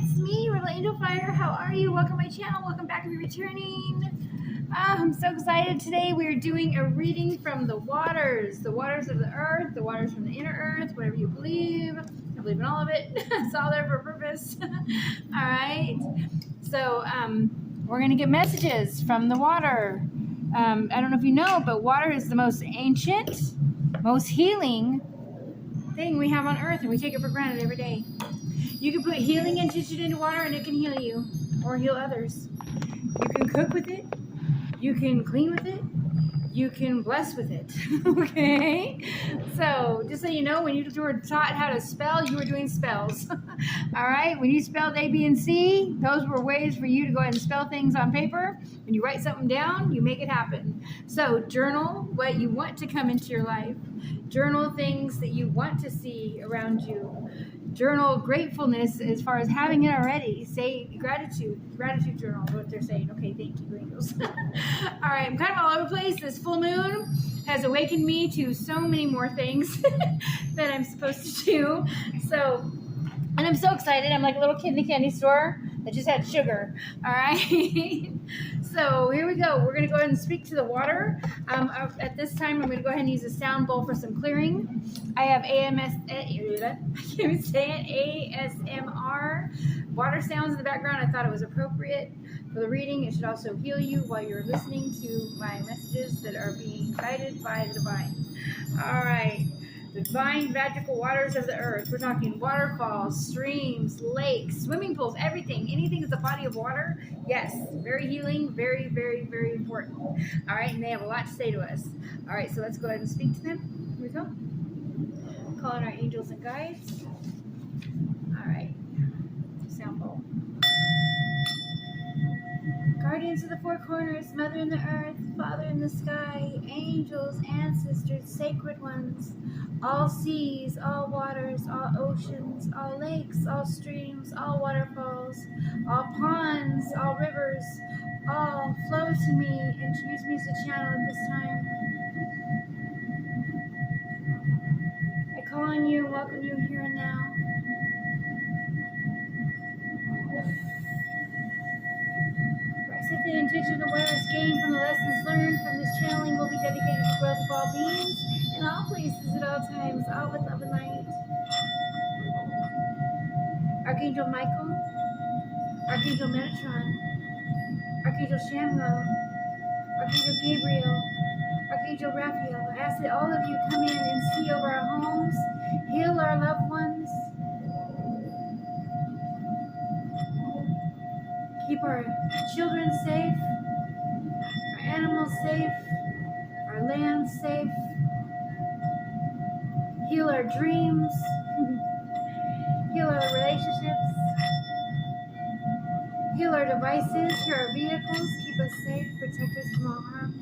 it's me, Rebel Angel Fire. How are you? Welcome to my channel. Welcome back if you're returning. I'm so excited. Today we're doing a reading from the waters of the earth, the waters from the inner earth, whatever you believe. I believe in all of it. It's all there for a purpose. All right. So we're going to get messages from the water. I don't know if you know, but water is the most ancient, most healing thing we have on earth, and we take it for granted every day. You can put healing intention into water and it can heal you or heal others. You can cook with it. You can clean with it. You can bless with it. Okay? So, just so you know, when you were taught how to spell, you were doing spells. All right? When you spelled A, B, and C, those were ways for you to go ahead and spell things on paper. When you write something down, you make it happen. So, journal what you want to come into your life. Journal things that you want to see around you. Journal gratefulness as far as having it already. Say gratitude journal, what they're saying. Okay, thank you, angels. All right, I'm kind of all over the place. This full moon has awakened me to so many more things that I'm supposed to do. So, and I'm so excited. I'm like a little kid in a candy store that just had sugar. All right. So here we go. We're going to go ahead and speak to the water. At this time, I'm going to go ahead and use a sound bowl for some clearing. I have ASMR water sounds in the background. I thought it was appropriate for the reading. It should also heal you while you're listening to my messages that are being guided by the divine. All right. The divine magical waters of the earth. We're talking waterfalls, streams, lakes, swimming pools, everything. Anything that's a body of water. Yes, very healing, very, very, very important. All right, and they have a lot to say to us. All right, so let's go ahead and speak to them. Here we go. Calling our angels and guides. All right, sound bowl. Guardians of the four corners, Mother in the earth, Father in the sky, angels, ancestors, sacred ones, all seas, all waters, all oceans, all lakes, all streams, all waterfalls, all ponds, all rivers, all flow to me and use me as a channel at this time. I call on you and welcome you here and now. Set the intention awareness gained from the lessons learned from this channeling will be dedicated to growth of all beings in all places at all times, all with love and light. Archangel Michael, Archangel Metatron, Archangel Shamwell, Archangel Gabriel, Archangel Raphael, I ask that all of you come in and see over our homes, heal our loved ones, keep our children safe, our animals safe, our land safe, heal our dreams, heal our relationships, heal our devices, heal our vehicles, keep us safe, protect us from all harm.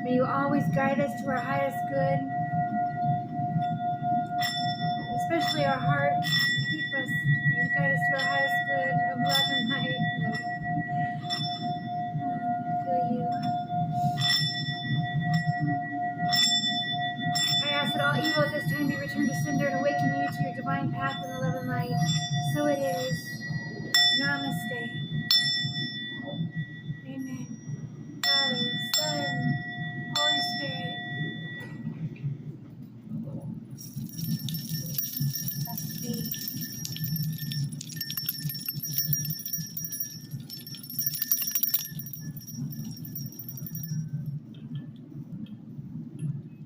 May you always guide us to our highest good, especially our hearts. Keep us and guide us to our highest good of love and light. Feel you. I ask that all evil at this time be returned to sender and awaken you to your divine path in the love and light. So it is. Namaste. Amen. Father, Son, Holy Spirit. Blessed be.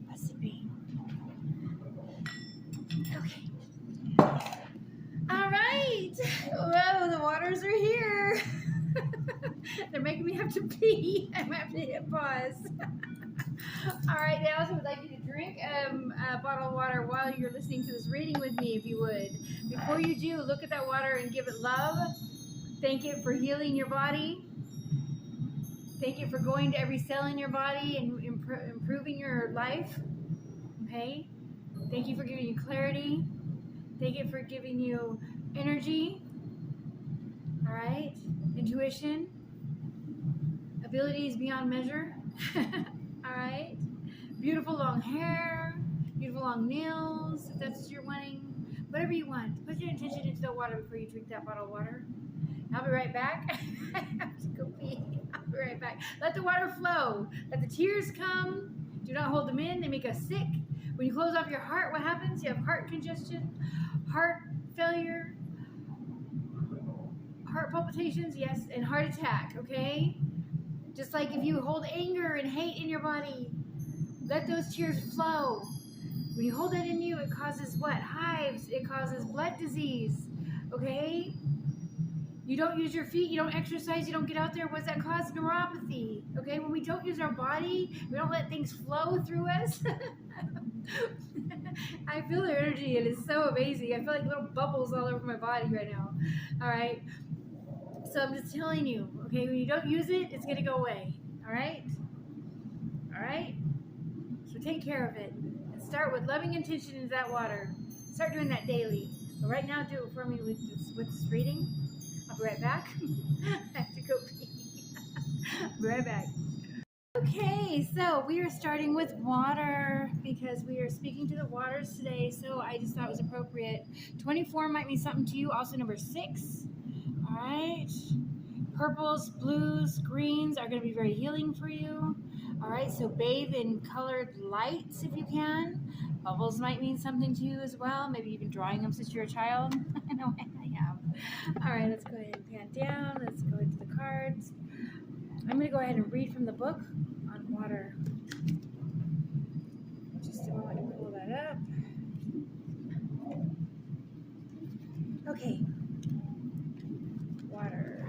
Blessed be. Okay. All right. Whoa, the waters are here. They're making me have to pee. I'm going to have to hit pause. All right, I also would like you to drink a bottle of water while you're listening to this reading with me, if you would. Before you do, look at that water and give it love. Thank it for healing your body. Thank it for going to every cell in your body and improving your life. Okay? Thank you for giving you clarity. Thank you for giving you energy. All right? Intuition. Abilities beyond measure. All right? Beautiful long hair. Beautiful long nails, if that's what you're wanting. whatever you want. Put your intention into the water before you drink that bottle of water. I'll be right back. I have to go pee. I'll be right back. Let the water flow. Let the tears come. Do not hold them in. They make us sick. When you close off your heart, what happens? You have heart congestion, heart failure, heart palpitations, yes, and heart attack, okay? Just like if you hold anger and hate in your body, let those tears flow. When you hold that in you, it causes what? Hives. It causes blood disease, okay? You don't use your feet, you don't exercise, you don't get out there. What's that cause? Neuropathy, okay? When we don't use our body, we don't let things flow through us. I feel their energy. It is so amazing. I feel like little bubbles all over my body right now. All right. So I'm just telling you, okay, when you don't use it, it's going to go away. All right? All right? So take care of it. And start with loving intention into that water. Start doing that daily. But right now, do it for me with this reading. I'll be right back. I have to go pee. I'll be right back. Okay, so we are starting with water because we are speaking to the waters today, so I just thought it was appropriate. 24 might mean something to you, also number 6. All right. Purples, blues, greens are going to be very healing for you. All right, so bathe in colored lights if you can. Bubbles might mean something to you as well. Maybe you've been drawing them since you're a child. I know I have. All right, let's go ahead and pan down. Let's go into the cards. I'm going to go ahead and read from the book on water. Just a moment to pull that up. Okay. Water.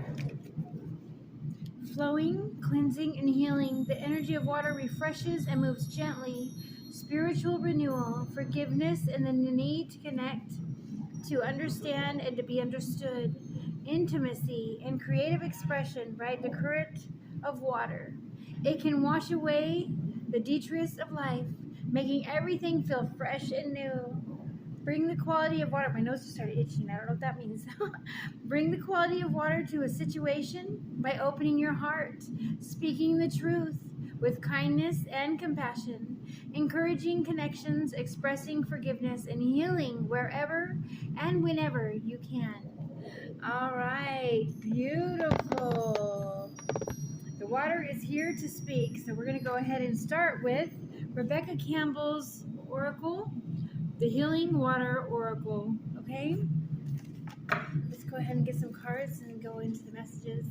Flowing, cleansing, and healing. The energy of water refreshes and moves gently. Spiritual renewal, forgiveness, and the need to connect, to understand, and to be understood. Intimacy and creative expression ride the current of water. It can wash away the detritus of life, making everything feel fresh and new. Bring the quality of water. My nose just started itching. I don't know what that means. Bring the quality of water to a situation by opening your heart, speaking the truth with kindness and compassion, encouraging connections, expressing forgiveness, and healing wherever and whenever you can. All right, beautiful. The water is here to speak, so we're going to go ahead and start with Rebecca Campbell's Oracle, the Healing Water Oracle, okay? Let's go ahead and get some cards and go into the messages.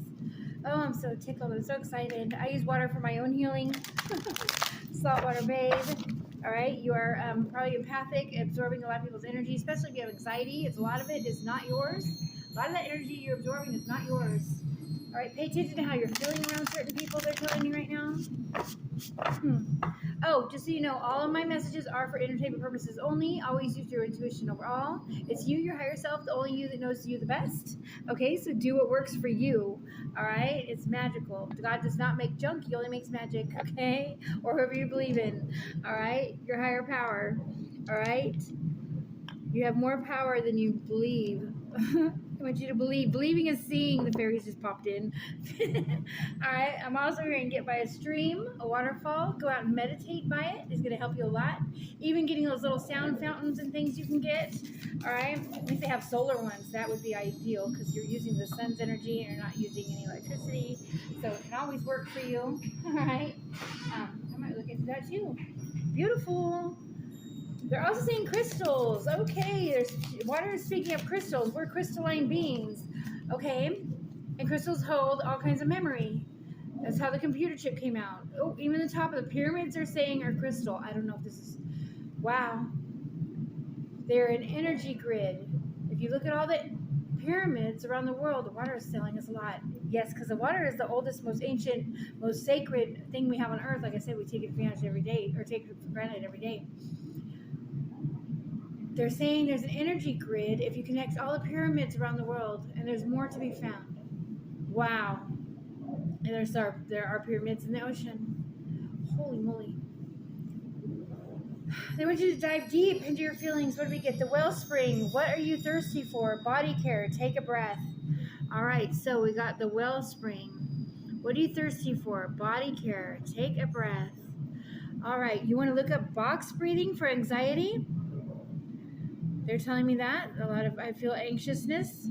Oh, I'm so tickled. I'm so excited. I use water for my own healing. Saltwater bathe. All right, you are probably empathic, absorbing a lot of people's energy, especially if you have anxiety. A lot of it is not yours. A lot of that energy you're absorbing is not yours. All right, pay attention to how you're feeling around certain people they're telling you right now. Oh, just so you know, all of my messages are for entertainment purposes only. Always use your intuition overall. It's you, your higher self, the only you that knows you the best. Okay, so do what works for you. All right, it's magical. God does not make junk, he only makes magic, okay? Or whoever you believe in. All right, your higher power. All right, you have more power than you believe. I want you to believe. Believing is seeing. The fairies just popped in. All right. I'm also going to get by a stream, a waterfall. Go out and meditate by it. It's going to help you a lot. Even getting those little sound fountains and things you can get. All right. At least they have solar ones. That would be ideal because you're using the sun's energy and you're not using any electricity. So it can always work for you. All right. I might look into that too. Beautiful. They're also saying crystals. Okay, there's water is speaking of crystals. We're crystalline beings. Okay, and crystals hold all kinds of memory. That's how the computer chip came out. Oh, even the top of the pyramids are saying are crystal. I don't know if this is... Wow. They're an energy grid. If you look at all the pyramids around the world, the water is telling us a lot. Yes, because the water is the oldest, most ancient, most sacred thing we have on earth. Like I said, we take it for granted every day, or take it for granted every day. They're saying there's an energy grid if you connect all the pyramids around the world, and there's more to be found. Wow. And there are pyramids in the ocean. Holy moly. They want you to dive deep into your feelings. What do we get? The wellspring. What are you thirsty for? Body care. Take a breath. All right, so we got the wellspring. What are you thirsty for? Body care. Take a breath. All right, you want to look up box breathing for anxiety? They're telling me that. I feel anxiousness.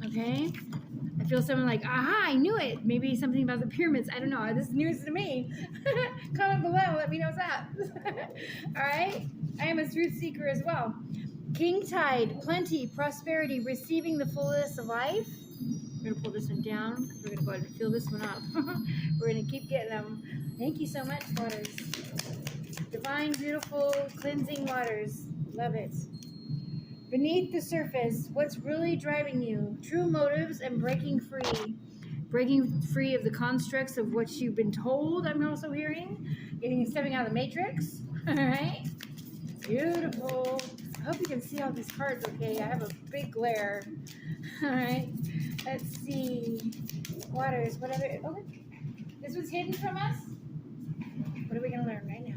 Okay. I feel someone like, aha, I knew it. Maybe something about the pyramids. I don't know. This is news to me. Comment below. Let me know what's up. All right. I am a truth seeker as well. King tide, plenty, prosperity, receiving the fullness of life. We're going to pull this one down because we're going to go ahead and fill this one up. We're going to keep getting them. Thank you so much, waters. Divine, beautiful, cleansing waters. Love it. Beneath the surface, what's really driving you? True motives and breaking free. Breaking free of the constructs of what you've been told, I'm also hearing. Stepping out of the matrix. All right. Beautiful. I hope you can see all these cards okay. I have a big glare. All right. Let's see. Waters, whatever. Oh, this was hidden from us? What are we going to learn right now?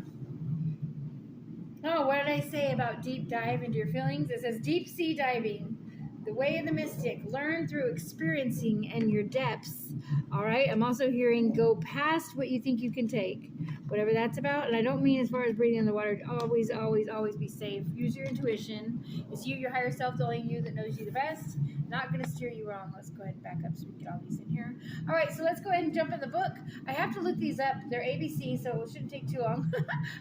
Oh, what did I say about deep dive into your feelings? It says deep sea diving, the way of the mystic, learn through experiencing and your depths. All right. I'm also hearing go past what you think you can take, whatever that's about. And I don't mean as far as breathing underwater. Always, always, always be safe. Use your intuition. It's you, your higher self, the only you that knows you the best. Not going to steer you wrong. Let's go ahead and back up so we can get all these in here. All right, so let's go ahead and jump in the book. I have to look these up. They're ABC, so it shouldn't take too long.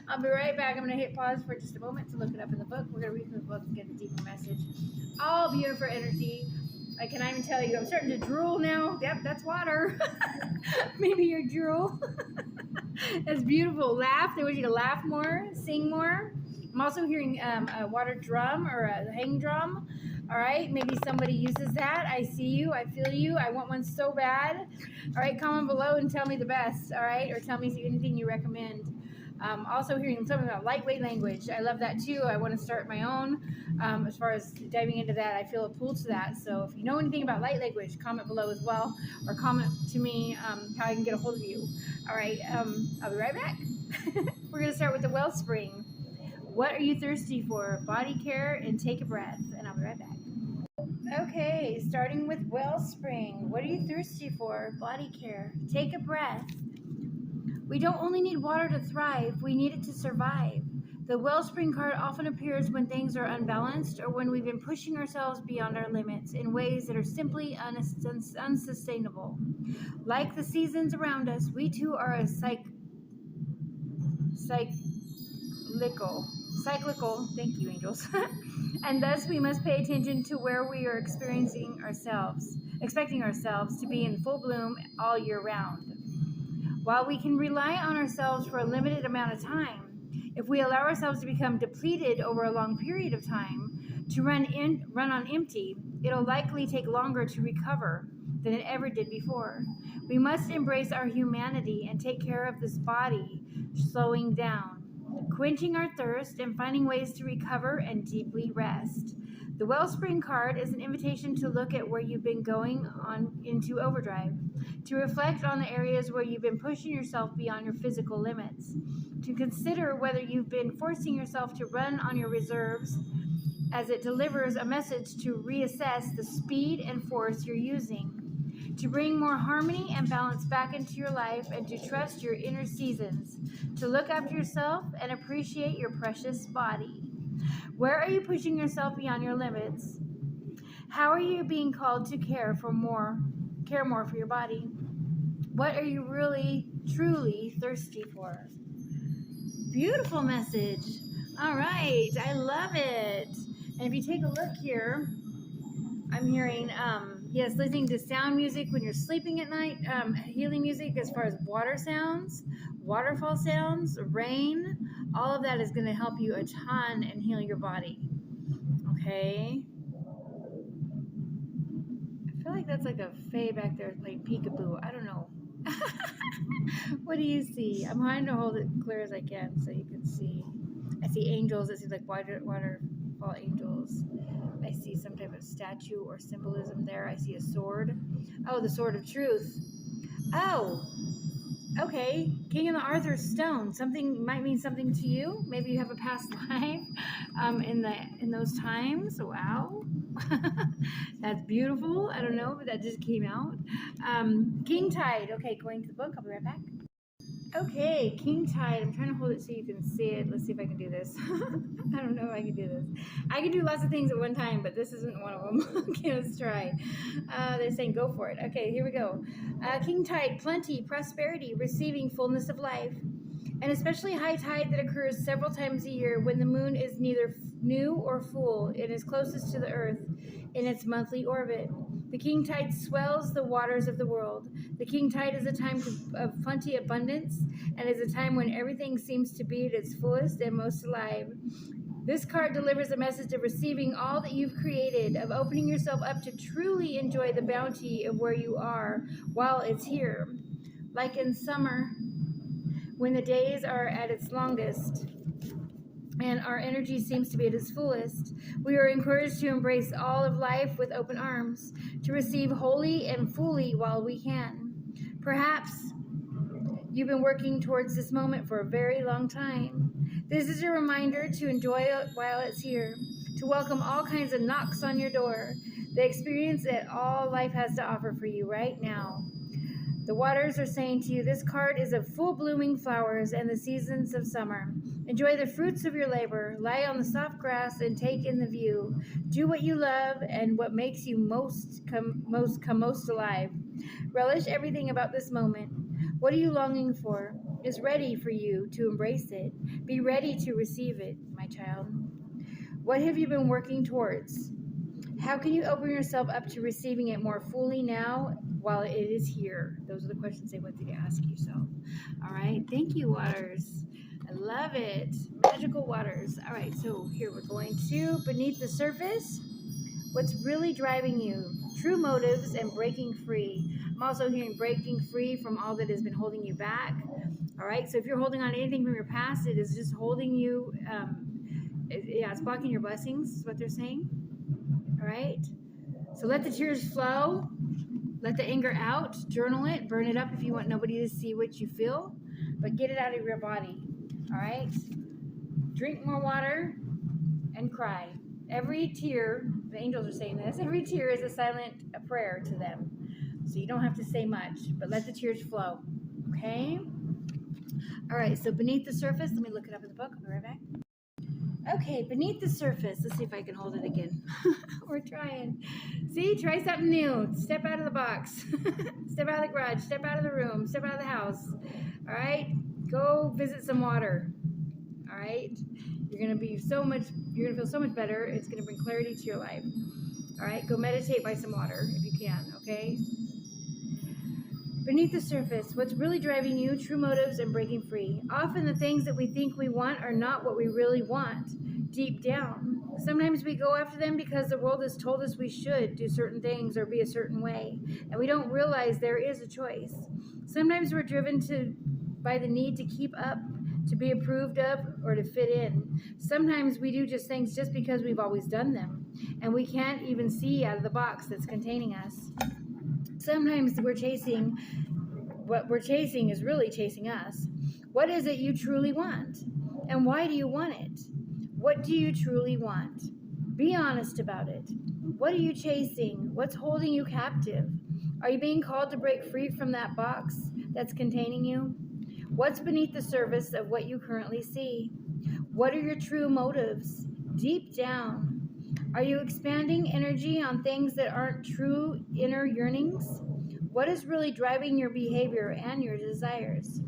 I'll be right back. I'm going to hit pause for just a moment to look it up in the book. We're going to read from the book and get the deeper message. All beautiful energy. I can even tell you, I'm starting to drool now. Yep, that's water. Maybe your drool. That's beautiful. Laugh. They want you to laugh more, sing more. I'm also hearing a water drum or a hang drum. All right, maybe somebody uses that. I see you. I feel you. I want one so bad. All right, comment below and tell me the best. All right, or tell me anything you recommend. Also hearing something about lightweight language. I love that too. I want to start my own. As far as diving into that, I feel a pull to that. So if you know anything about light language, comment below as well, or comment to me how I can get a hold of you. All right, I'll be right back. We're going to start with the wellspring. What are you thirsty for? Body care and take a breath. And I'll be right back. Okay, starting with wellspring. What are you thirsty for? Body care. Take a breath. We don't only need water to thrive, we need it to survive. The wellspring card often appears when things are unbalanced or when we've been pushing ourselves beyond our limits in ways that are simply unsustainable. Like the seasons around us, we too are a cyclical, thank you angels, and thus we must pay attention to where we are expecting ourselves to be in full bloom all year round. While we can rely on ourselves for a limited amount of time, if we allow ourselves to become depleted over a long period of time, to run on empty, it'll likely take longer to recover than it ever did before. We must embrace our humanity and take care of this body, slowing down, quenching our thirst, and finding ways to recover and deeply rest. The Wellspring card is an invitation to look at where you've been going on into overdrive, to reflect on the areas where you've been pushing yourself beyond your physical limits, to consider whether you've been forcing yourself to run on your reserves, as it delivers a message to reassess the speed and force you're using, to bring more harmony and balance back into your life, and to trust your inner seasons, to look after yourself and appreciate your precious body. Where are you pushing yourself beyond your limits? How are you being called to care more for your body? What are you really, truly thirsty for? Beautiful message. All right, I love it. And if you take a look here, I'm hearing, yes, listening to sound music when you're sleeping at night, healing music as far as water sounds, waterfall sounds, rain, all of that is going to help you a ton and heal your body. Okay. I feel like that's like a fae back there playing peekaboo. I don't know. What do you see? I'm trying to hold it clear as I can so you can see. I see angels. I see like waterfall angels. I see some type of statue or symbolism there. I see a sword. Oh, the sword of truth. Oh, okay. King of the Arthur's stone. Something might mean something to you. Maybe you have a past life in those times. Wow. That's beautiful. I don't know, but that just came out. King Tide. Okay, going to the book. I'll be right back. Okay, King Tide. I'm trying to hold it so you can see it. Let's see if I can do this. I don't know if I can do this. I can do lots of things at one time, but this isn't one of them. Okay, let's try. They're saying go for it. Okay, here we go. King tide, plenty, prosperity, receiving fullness of life. An especially high tide that occurs several times a year when the moon is neither new or full and is closest to the earth in its monthly orbit. The king tide swells the waters of the world. The king tide is a time of plenty abundance and is a time when everything seems to be at its fullest and most alive. This card delivers a message of receiving all that you've created, of opening yourself up to truly enjoy the bounty of where you are while it's here. Like in summer, when the days are at its longest and our energy seems to be at its fullest, we are encouraged to embrace all of life with open arms, to receive wholly and fully while we can. Perhaps you've been working towards this moment for a very long time. This is a reminder to enjoy it while it's here, to welcome all kinds of knocks on your door, the experience that all life has to offer for you right now. The waters are saying to you, this card is of full blooming flowers and the seasons of summer. Enjoy the fruits of your labor. Lie on the soft grass and take in the view. Do what you love and what makes you most alive. Relish everything about this moment. What are you longing for? Is ready for you to embrace it. Be ready to receive it, my child. What have you been working towards? How can you open yourself up to receiving it more fully now while it is here? Those are the questions they want you to ask yourself. All right. Thank you, waters. I love it. Magical waters. All right. So here we're going to beneath the surface. What's really driving you? True motives and breaking free. I'm also hearing breaking free from all that has been holding you back. All right. So if you're holding on to anything from your past, it is just holding you. It's blocking your blessings, is what they're saying. All right. So let the tears flow. Let the anger out. Journal it. Burn it up if you want nobody to see what you feel. But get it out of your body. All right. Drink more water and cry. Every tear, the angels are saying this, every tear is a silent prayer to them. So you don't have to say much, but let the tears flow. Okay? All right. So beneath the surface, let me look it up in the book. I'll be right back. Okay, beneath the surface. Let's see if I can hold it again. We're trying. See, try something new. Step out of the box. Step out of the garage. Step out of the room. Step out of the house. All right? Go visit some water. All right? You're going to feel so much better. It's going to bring clarity to your life. All right? Go meditate by some water if you can, okay? Beneath the surface, what's really driving you, true motives, and breaking free. Often the things that we think we want are not what we really want deep down. Sometimes we go after them because the world has told us we should do certain things or be a certain way, and we don't realize there is a choice. Sometimes we're driven by the need to keep up, to be approved of, or to fit in. Sometimes we do just things just because we've always done them, and we can't even see out of the box that's containing us. Sometimes what we're chasing is really chasing us. What is it you truly want? And why do you want it? What do you truly want? Be honest about it. What are you chasing? What's holding you captive? Are you being called to break free from that box that's containing you? What's beneath the surface of what you currently see? What are your true motives? Deep down, are you expanding energy on things that aren't true inner yearnings? What is really driving your behavior and your desires?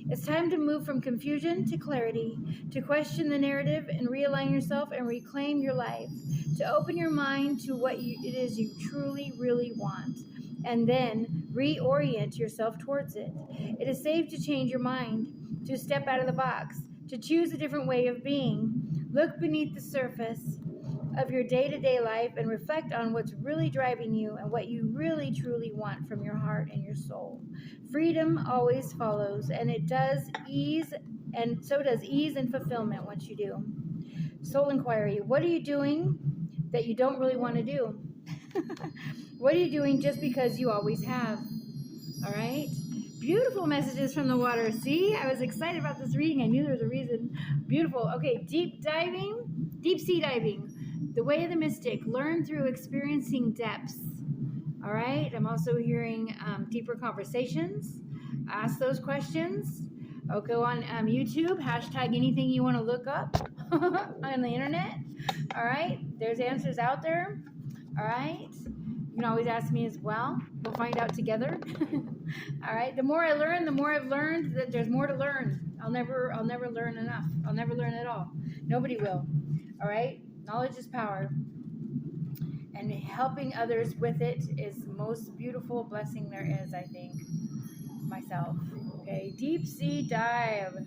It's time to move from confusion to clarity, to question the narrative and realign yourself and reclaim your life, to open your mind to what it is you truly, really want, and then reorient yourself towards it. It is safe to change your mind, to step out of the box, to choose a different way of being. Look beneath the surface of your day-to-day life and reflect on what's really driving you and what you really truly want from your heart and your soul. Freedom always follows, and it does ease, and so does ease and fulfillment once you do. Soul inquiry: what are you doing that you don't really want to do? What are you doing just because you always have? All right? Beautiful messages from the water. See, I was excited about this reading. I knew there was a reason. Beautiful. Okay, deep sea diving. The way of the mystic. Learn through experiencing depths. All right. I'm also hearing deeper conversations. Ask those questions. I'll go on YouTube. Hashtag anything you want to look up on the internet. All right, there's answers out there. All right, you can always ask me as well. We'll find out together. All right, the more I learn, the more I've learned that there's more to learn. I'll never learn enough. I'll never learn at all. Nobody will. All right, knowledge is power, and helping others with it is the most beautiful blessing there is, I think, myself. Okay, deep sea dive.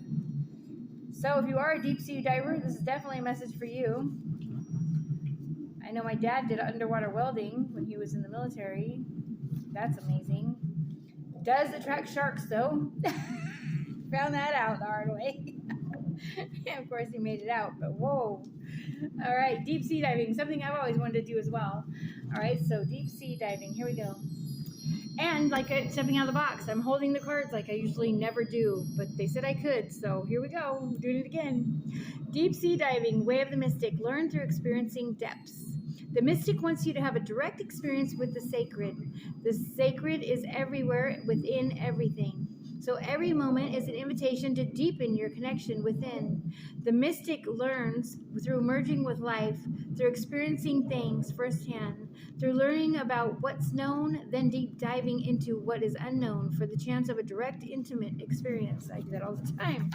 So if you are a deep sea diver, this is definitely a message for you. I know my dad did underwater welding when he was in the military. That's amazing. Does attract sharks though. Found that out the hard way. Yeah, of course he made it out, but whoa. All right, deep sea diving, something I've always wanted to do as well. All right, so deep sea diving, here we go. And like stepping out of the box, I'm holding the cards like I usually never do, but they said I could, so here we go. I'm doing it again. Deep sea diving, way of the mystic. Learn through experiencing depths. The mystic wants you to have a direct experience with the sacred. The sacred is everywhere, within everything. So every moment is an invitation to deepen your connection within. The mystic learns through merging with life, through experiencing things firsthand, through learning about what's known, then deep diving into what is unknown for the chance of a direct, intimate experience. I do that all the time.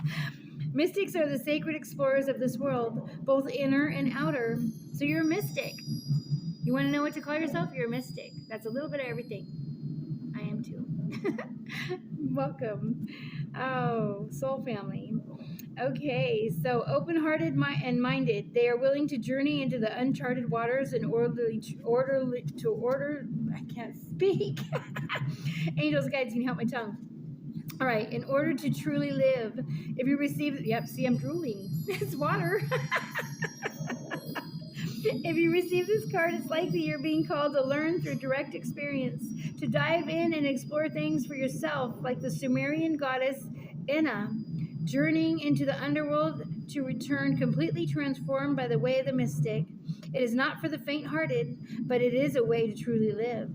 Mystics are the sacred explorers of this world, both inner and outer. So you're a mystic. You want to know what to call yourself? You're a mystic. That's a little bit of everything. I am too. Welcome. Oh, soul family. Okay, so open-hearted and minded, they are willing to journey into the uncharted waters in I can't speak. Angels, guides, can you help my tongue? All right, in order to truly live, if you receive, yep, see, I'm drooling. It's water. If you receive this card, it's likely you're being called to learn through direct experience, to dive in and explore things for yourself, like the Sumerian goddess Inna, journeying into the underworld to return completely transformed by the way of the mystic. It is not for the faint-hearted, but it is a way to truly live.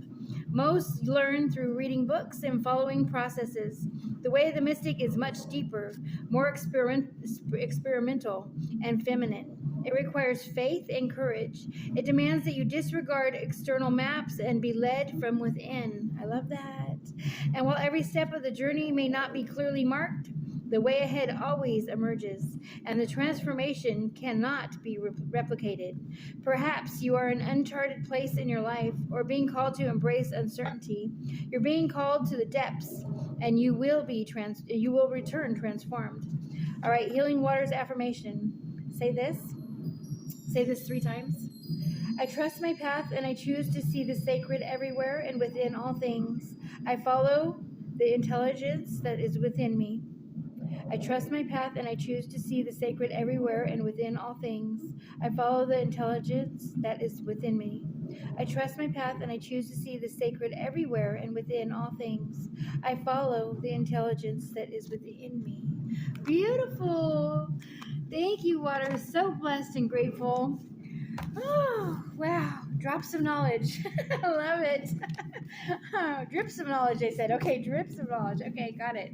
Most learn through reading books and following processes. The way of the mystic is much deeper, more experimental, and feminine. It requires faith and courage. It demands that you disregard external maps and be led from within. I love that. And while every step of the journey may not be clearly marked, the way ahead always emerges, and the transformation cannot be replicated. Perhaps you are in an uncharted place in your life, or being called to embrace uncertainty. You're being called to the depths, and you will return transformed. All right, Healing Waters affirmation. Say this 3 times. I trust my path, and I choose to see the sacred everywhere and within all things. I follow the intelligence that is within me. I trust my path, and I choose to see the sacred everywhere and within all things. I follow the intelligence that is within me. I trust my path, and I choose to see the sacred everywhere and within all things. I follow the intelligence that is within me. Beautiful. Thank you, water. So blessed and grateful. Oh, wow. Drops of knowledge. I love it. Oh, drips of knowledge, they said. Okay, drips of knowledge. Okay, got it.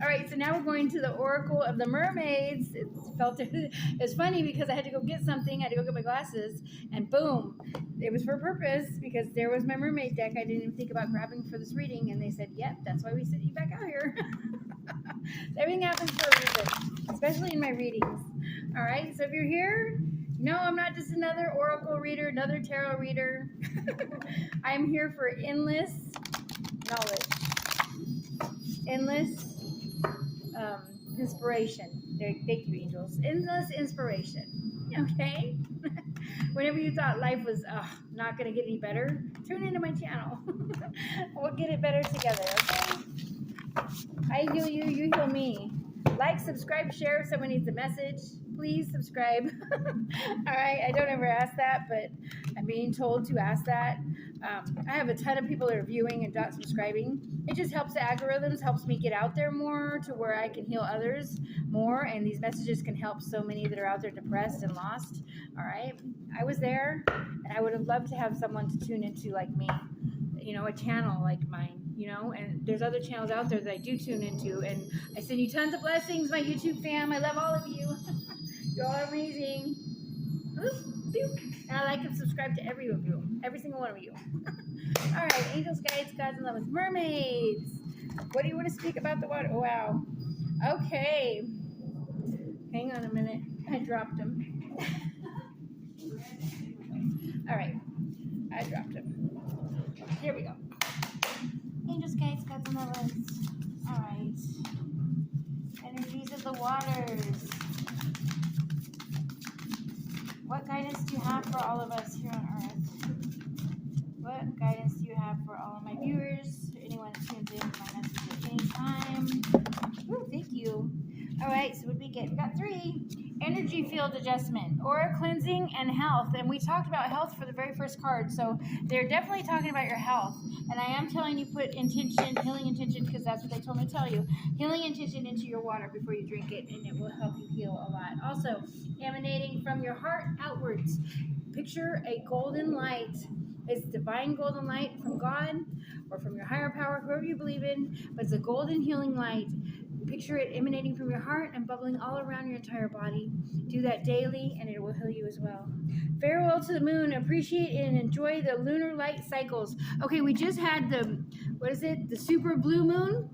All right, so now we're going to the Oracle of the Mermaids. It's funny because I had to go get something. I had to go get my glasses, and boom, it was for a purpose because there was my mermaid deck I didn't even think about grabbing for this reading, and they said, yep, that's why we sent you back out here. Everything happens for a reason, especially in my readings. All right, so if you're here, no, I'm not just another oracle reader, another tarot reader. I'm here for endless knowledge, endless inspiration. Thank you, angels. Endless inspiration. Okay? Whenever you thought life was not going to get any better, tune into my channel. We'll get it better together, okay? I heal you, you heal me. Like, subscribe, share if someone needs a message. Please subscribe. All right, I don't ever ask that, but I'm being told to ask that. I have a ton of people that are viewing and not subscribing. It just helps the algorithms, helps me get out there more to where I can heal others more, and these messages can help so many that are out there depressed and lost. All right, I was there, and I would have loved to have someone to tune into like me, you know, a channel like mine. You know, and there's other channels out there that I do tune into, and I send you tons of blessings, my YouTube fam. I love all of you. You're all amazing. Oops. And I like and subscribe to every single one of you. All right, angels, guides, gods, and lovers, mermaids. What do you want to speak about the water? Oh, wow. Okay. Hang on a minute. I dropped him. All right. I dropped him. Here we go. Angels, guides, gods, and lovers. All right. Energies of the waters. What guidance do you have for all of us here on Earth? What guidance do you have for all of my viewers? Anyone that tunes in my message at any time? Ooh, thank you. All right, so what did we get? We got 3. Energy field adjustment, aura cleansing, and health. And we talked about health for the very first card. So they're definitely talking about your health. And I am telling you, put intention, healing intention, because that's what they told me to tell you. Healing intention into your water before you drink it, and it will help you heal a lot. Also, emanating from your heart outwards. Picture a golden light. It's divine golden light from God or from your higher power, whoever you believe in, but it's a golden healing light. Picture it emanating from your heart and bubbling all around your entire body. Do that daily and it will heal you as well. Farewell to the moon. Appreciate and enjoy the lunar light cycles. Okay, we just had the super blue moon.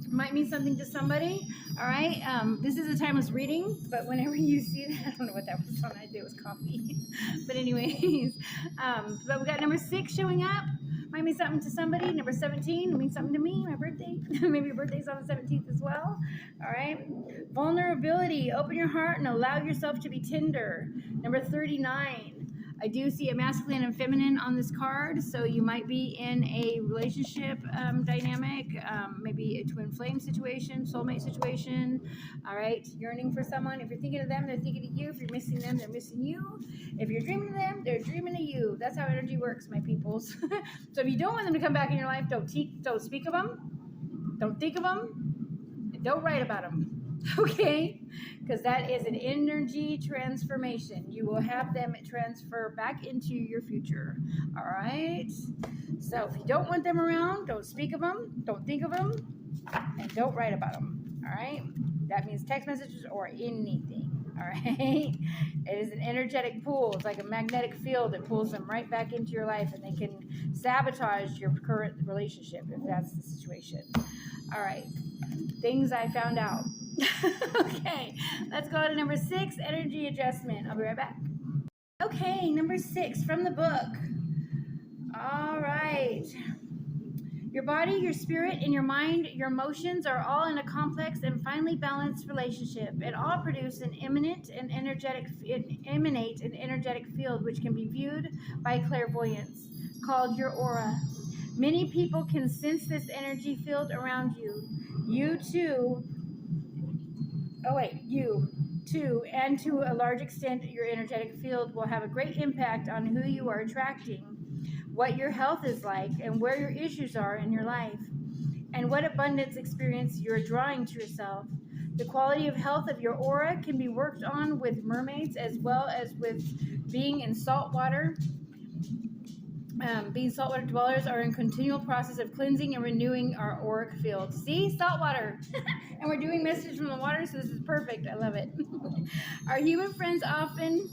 Might mean something to somebody. All right. This is a timeless reading, but whenever you see that, I don't know what that was on. I think it was coffee. But anyways, but we got number 6 showing up. Might mean something to somebody. Number 17 means something to me, my birthday. Maybe your birthday's on the 17th as well. All right. Vulnerability. Open your heart and allow yourself to be tender. Number 39. I do see a masculine and feminine on this card, so you might be in a relationship dynamic, maybe a twin flame situation, soulmate situation. All right, yearning for someone. If you're thinking of them, they're thinking of you. If you're missing them, they're missing you. If you're dreaming of them, they're dreaming of you. That's how energy works, my peoples. So if you don't want them to come back in your life, don't speak of them, don't think of them, and don't write about them. Okay, because that is an energy transformation. You will have them transfer back into your future. All right, so if you don't want them around, don't speak of them, don't think of them, and don't write about them. All right, that means text messages or anything. All right, it is an energetic pull. It's like a magnetic field that pulls them right back into your life, and they can sabotage your current relationship if that's the situation. All right, things I found out. Okay, let's go to number 6, energy adjustment. I'll be right back. Okay, number 6 from the book. All right. Your body, your spirit, and your mind, your emotions are all in a complex and finely balanced relationship. It all produce an emanate an energetic field which can be viewed by clairvoyance, called your aura. Many people can sense this energy field around you. You too, and to a large extent, your energetic field will have a great impact on who you are attracting, what your health is like, and where your issues are in your life, and what abundance experience you're drawing to yourself. The quality of health of your aura can be worked on with mermaids as well as with being in salt water. Being saltwater dwellers are in continual process of cleansing and renewing our auric field. See, saltwater. And we're doing messages from the water, so this is perfect. I love it. Our human friends, often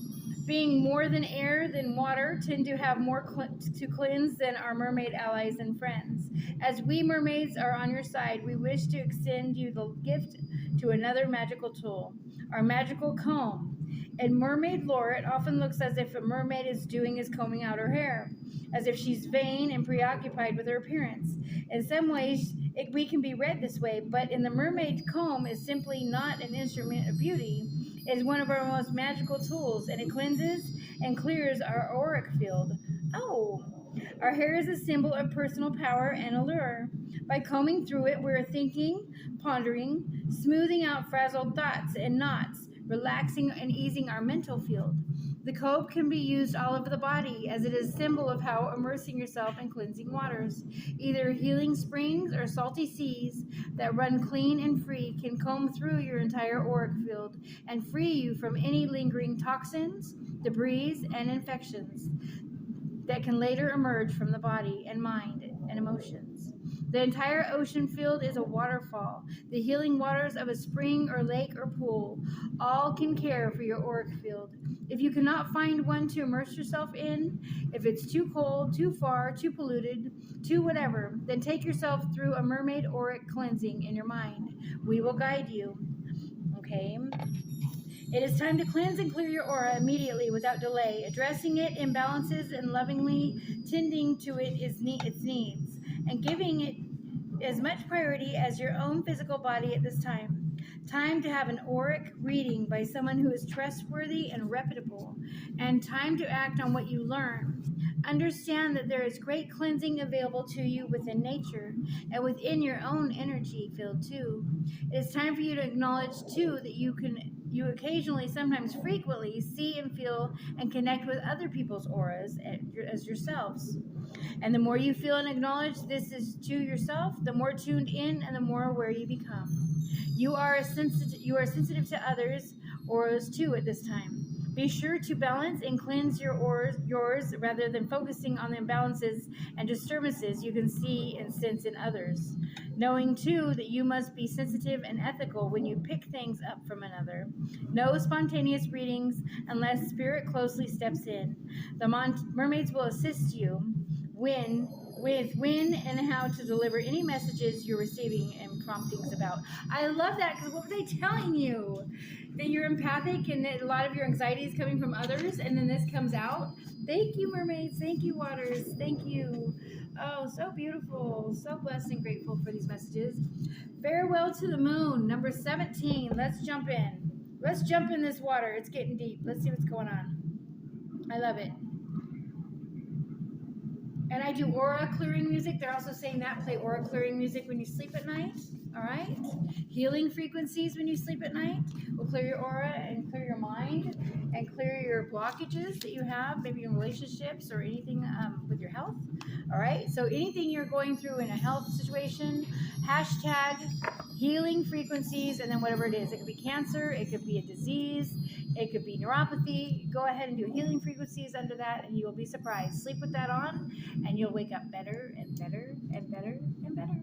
being more than air than water, tend to have more to cleanse than our mermaid allies and friends. As we mermaids are on your side, we wish to extend you the gift to another magical tool, our magical comb. In mermaid lore, it often looks as if a mermaid is combing out her hair, as if she's vain and preoccupied with her appearance. In some ways, we can be read this way, but in the mermaid comb is simply not an instrument of beauty. It is one of our most magical tools, and it cleanses and clears our auric field. Oh, our hair is a symbol of personal power and allure. By combing through it, we're thinking, pondering, smoothing out frazzled thoughts and knots, relaxing and easing our mental field. The comb can be used all over the body, as it is a symbol of how immersing yourself in cleansing waters, either healing springs or salty seas that run clean and free, can comb through your entire auric field and free you from any lingering toxins, debris, and infections that can later emerge from the body and mind and emotions. The entire ocean field is a waterfall. The healing waters of a spring or lake or pool all can care for your auric field. If you cannot find one to immerse yourself in, if it's too cold, too far, too polluted, too whatever, then take yourself through a mermaid auric cleansing in your mind. We will guide you. Okay? It is time to cleanse and clear your aura immediately without delay, addressing it imbalances and lovingly tending to its needs, and giving it as much priority as your own physical body at this time. Time to have an auric reading by someone who is trustworthy and reputable, and time to act on what you learn. Understand that there is great cleansing available to you within nature and within your own energy field too. It is time for you to acknowledge too that you occasionally, sometimes frequently, see and feel and connect with other people's auras as yourselves. And the more you feel and acknowledge this is to yourself, the more tuned in and the more aware you become. You are sensitive to others' auras too at this time. Be sure to balance and cleanse yours rather than focusing on the imbalances and disturbances you can see and sense in others. Knowing too that you must be sensitive and ethical when you pick things up from another. No spontaneous readings unless spirit closely steps in. The mermaids will assist you when and how to deliver any messages you're receiving and promptings about. I love that, because what were they telling you? That you're empathic and that a lot of your anxiety is coming from others, and then this comes out. Thank you, mermaids. Thank you, waters. Thank you. Oh, so beautiful. So blessed and grateful for these messages. Farewell to the moon, number 17. Let's jump in. Let's jump in this water. It's getting deep. Let's see what's going on. I love it. And I do aura clearing music. They're also saying that play aura clearing music when you sleep at night. All right. Healing frequencies when you sleep at night will clear your aura and clear your mind and clear your blockages that you have, maybe in relationships or anything with your health. All right. So anything you're going through in a health situation, hashtag healing frequencies, and then whatever it is. It could be cancer. It could be a disease. It could be neuropathy. Go ahead and do healing frequencies under that, and you will be surprised. Sleep with that on, and you'll wake up better and better and better and better.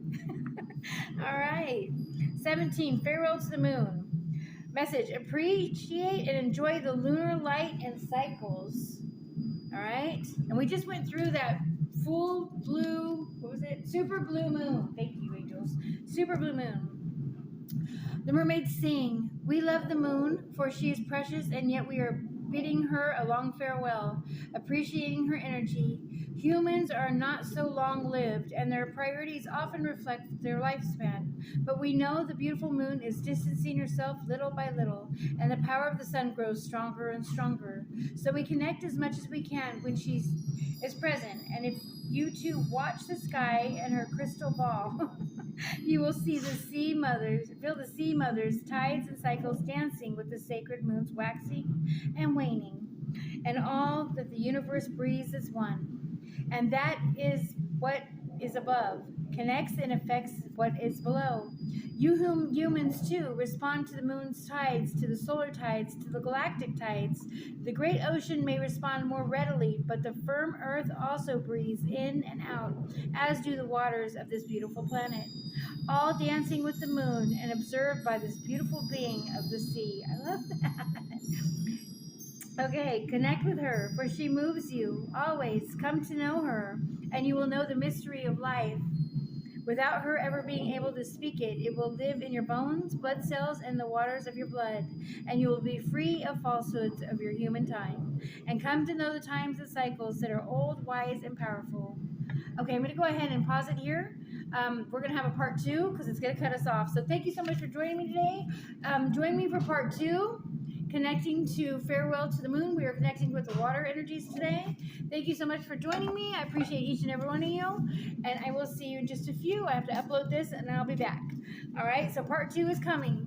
All right. 17, farewell to the moon. Message, appreciate and enjoy the lunar light and cycles. All right. And we just went through that full blue, what was it? Super blue moon. Thank you, angels. Super blue moon. The mermaids sing, we love the moon, for she is precious, and yet we are bidding her a long farewell, appreciating her energy. Humans are not so long-lived, and their priorities often reflect their lifespan. But we know the beautiful moon is distancing herself little by little, and the power of the sun grows stronger and stronger. So we connect as much as we can when she is present, and if you too watch the sky and her crystal ball, you will see feel the sea mothers, tides and cycles dancing with the sacred moon's waxing and waning, and all that the universe breathes is one. And that is what is above, connects and affects what is below. You humans too respond to the moon's tides, to the solar tides, to the galactic tides. The great ocean may respond more readily, but the firm earth also breathes in and out, as do the waters of this beautiful planet, all dancing with the moon and observed by this beautiful being of the sea. I love that. Okay, connect with her, for she moves you. Always come to know her, and you will know the mystery of life. Without her ever being able to speak it, it will live in your bones, blood cells, and the waters of your blood, and you will be free of falsehoods of your human time, and come to know the times and cycles that are old, wise, and powerful. Okay, I'm going to go ahead and pause it here. We're going to have a part 2 because it's going to cut us off. So thank you so much for joining me today. Join me for part 2. Connecting to Farewell to the Moon. We are connecting with the water energies today. Thank you so much for joining me. I appreciate each and every one of you. And I will see you in just a few. I have to upload this and then I'll be back. All right, so part 2 is coming.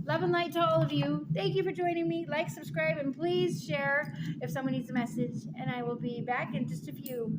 Love and light to all of you. Thank you for joining me. Like, subscribe, and please share if someone needs a message. And I will be back in just a few.